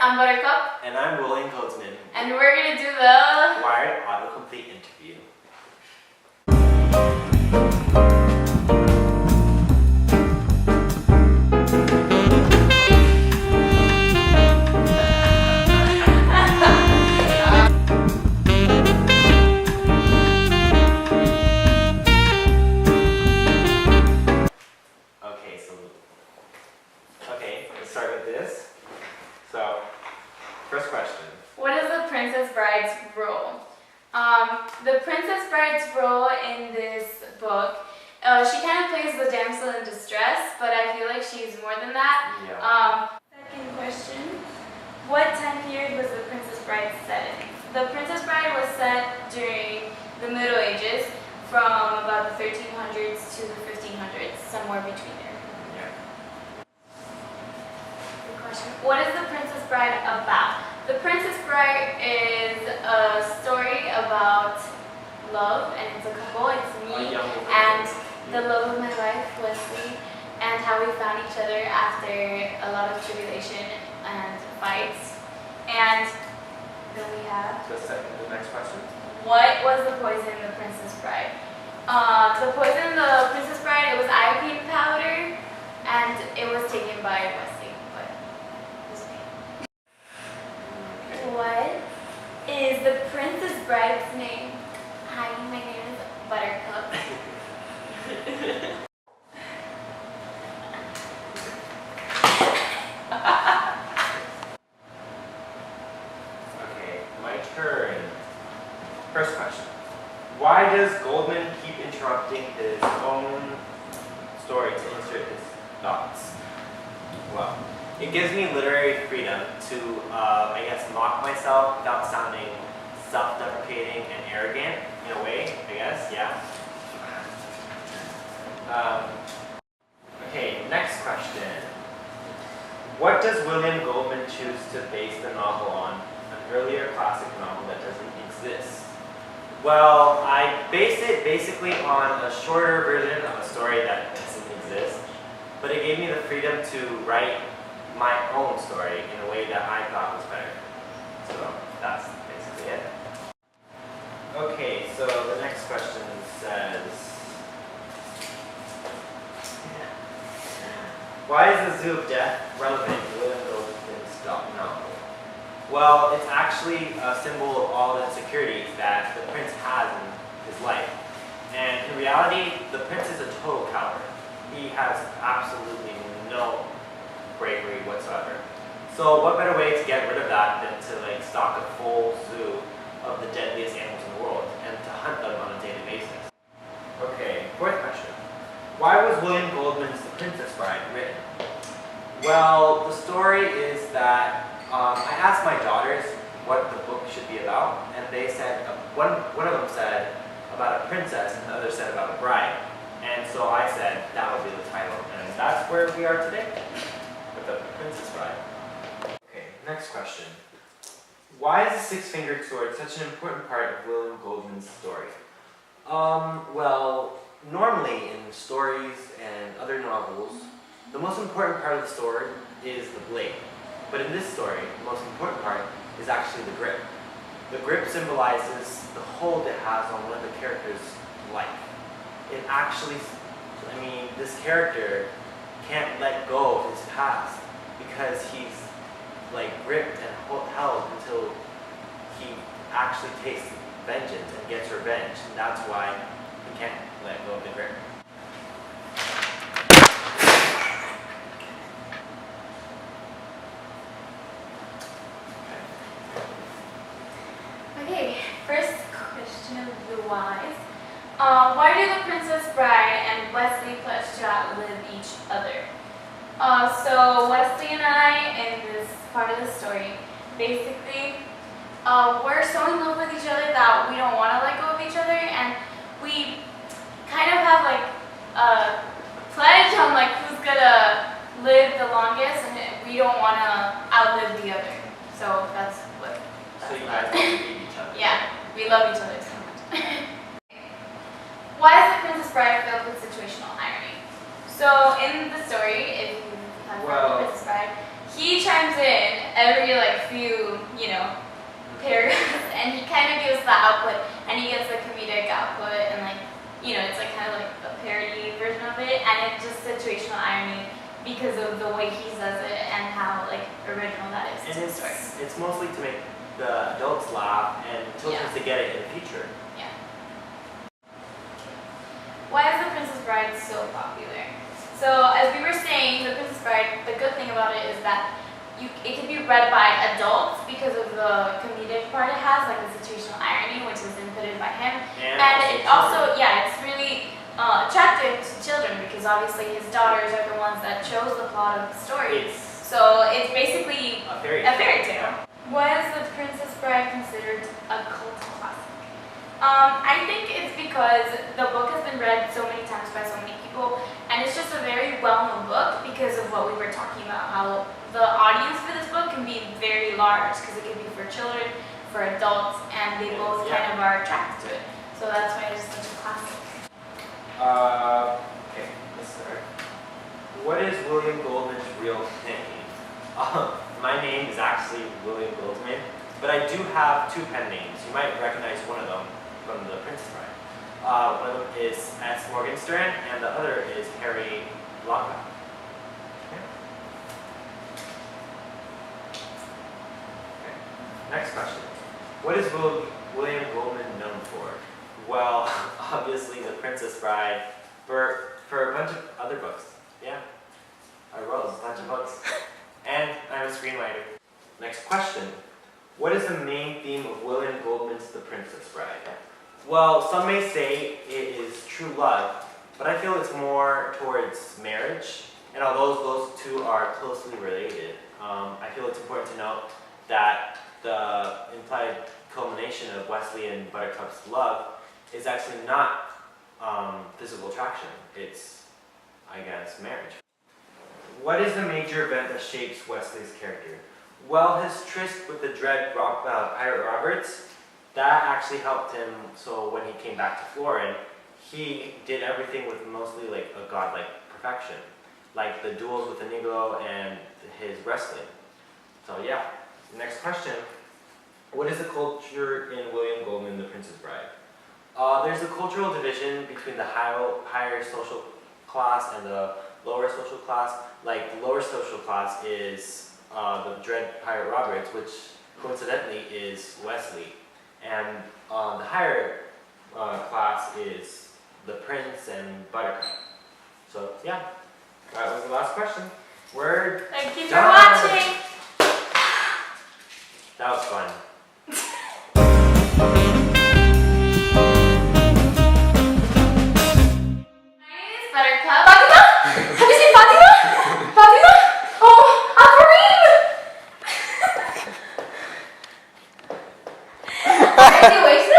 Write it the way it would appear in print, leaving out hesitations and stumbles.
I'm Buttercup. And I'm William Goldman. And we're going to do the Wired Autocomplete interview. Okay, let's start with this. So, first question. What is the Princess Bride's role? The Princess Bride's role in this book, she kind of plays the damsel in distress, but I feel like she's more than that. Yeah. Second question. What time period was the Princess Bride set in? The Princess Bride was set during the Middle Ages, from about the 1300s to the 1500s, somewhere between there. Yeah. Good question. What is the Princess Bride about? The Princess Bride is a story about love, and it's a couple. It's me and the love of my life, Wesley, and how we found each other after a lot of tribulation and fights. And then we have The next question. what was the poison in the Princess Bride? The poison in the Princess Bride, it was R.I.P powder, and it was taken by Wesley, but it was me. What is the Princess Bride's name? Hi, my name is Buttercup. Okay, my turn. First question. Why does Goldman keep interrupting his own story to insert his thoughts? Well, it gives me literary freedom to, I guess, mock myself without sounding self-deprecating and arrogant, in a way, I guess, yeah. Okay, next question. What does William Goldman choose to base the novel on, an earlier classic novel that doesn't exist? Well, I base it basically on a shorter version of a story that doesn't exist, but it gave me the freedom to write my own story in a way that I thought was better. So that's basically it. Okay, so the next question says, why is the Zoo of Death relevant to William Goldman's novel? Well, it's actually a symbol of all the insecurities that the prince has in his life. And in reality, the prince is a total coward. He has absolutely no bravery whatsoever. So what better way to get rid of that than to stock a full zoo of the deadliest animals in the world and to hunt them on a daily basis? Okay, fourth question. Why was William Goldman's The Princess Bride written? Well, the story is that I asked my daughters what the book should be about, and they said, one of them said about a princess and the other said about a bride. And so I said that would be the title, and that's where we are today, with The Princess Bride. Okay, next question. Why is the six-fingered sword such an important part of William Goldman's story? Well, normally in stories and other novels, the most important part of the sword is the blade. But in this story, the most important part is actually the grip. The grip symbolizes the hold it has on one of the characters' life. It actually, this character can't let go of his past because he's gripped and held until he actually tastes vengeance and gets revenge. And that's why he can't let go of the grip. Okay, first question of the whys. Why do the Princess Bride and Wesley pledge to outlive each other? So Wesley and I, in this part of the story, basically, we're so in love with each other that we don't want to let go of each other, and we kind of have a pledge on who's gonna live the longest, and we don't want to outlive the other. So that's what. So you guys want to beat each other? Yeah, we love each other so much. Why is The Princess Bride filled with situational irony? So in the story, if you have heard of The Princess Bride, he chimes in every like few, you know, paragraphs, and he kind of gives the output, and he gives the comedic output, and like, you know, it's like kind of like a parody version of it, and it's just situational irony because of the way he says it and how like original that is to the story. It's mostly to make the adults laugh and children to get it in the future. Yeah. Why is The Princess Bride so popular? So as we were saying, The Princess Bride, the good thing about it is that it can be read by adults because of the comedic part it has, like the situational irony, which is inputted by him. And it also, it's really attractive to children because obviously his daughters are the ones that chose the plot of the story. So it's basically a fairy tale. Why is The Princess Bride considered a cult classic? I think it's because the book has been read so many times by so many people, and it's just a very well-known book because of what we were talking about, how the audience for this book can be very large because it can be for children, for adults, and they both kind of are attracted to it. So that's why it's such a classic. Okay, let's start. What is William Goldman's real name? My name is actually William Goldman, but I do have two pen names. You might recognize one of them from The Princess Bride. One of them is S. Morgenstern, and the other is Harry Blanca. Okay. Next question. What is William Goldman known for? Well, obviously The Princess Bride, for a bunch of other books. Yeah, I wrote a bunch of books. And I'm a screenwriter. Next question. What is the main theme of William Goldman's The Princess Bride? Well, some may say it is true love, but I feel it's more towards marriage. And although those two are closely related, I feel it's important to note that the implied culmination of Wesley and Buttercup's love is actually not physical attraction. It's, I guess, marriage. What is the major event that shapes Wesley's character? Well, his tryst with the dread pirate Roberts, that actually helped him. So when he came back to Florin, he did everything with mostly like a godlike perfection, like the duels with Inigo and his wrestling. So yeah. Next question. What is the culture in William Goldman, The Princess Bride? There's a cultural division between the higher social class and the lower social class. Like the lower social class is the dread pirate Roberts, which coincidentally is Wesley, and the higher class is the prince and Buttercup. So yeah, that was the last question. We're Thank you for done. watching. That was fun. Buttercup. Fatima? Have you seen Fatima? Fatima? Oh, R.I.P. Is he wasted?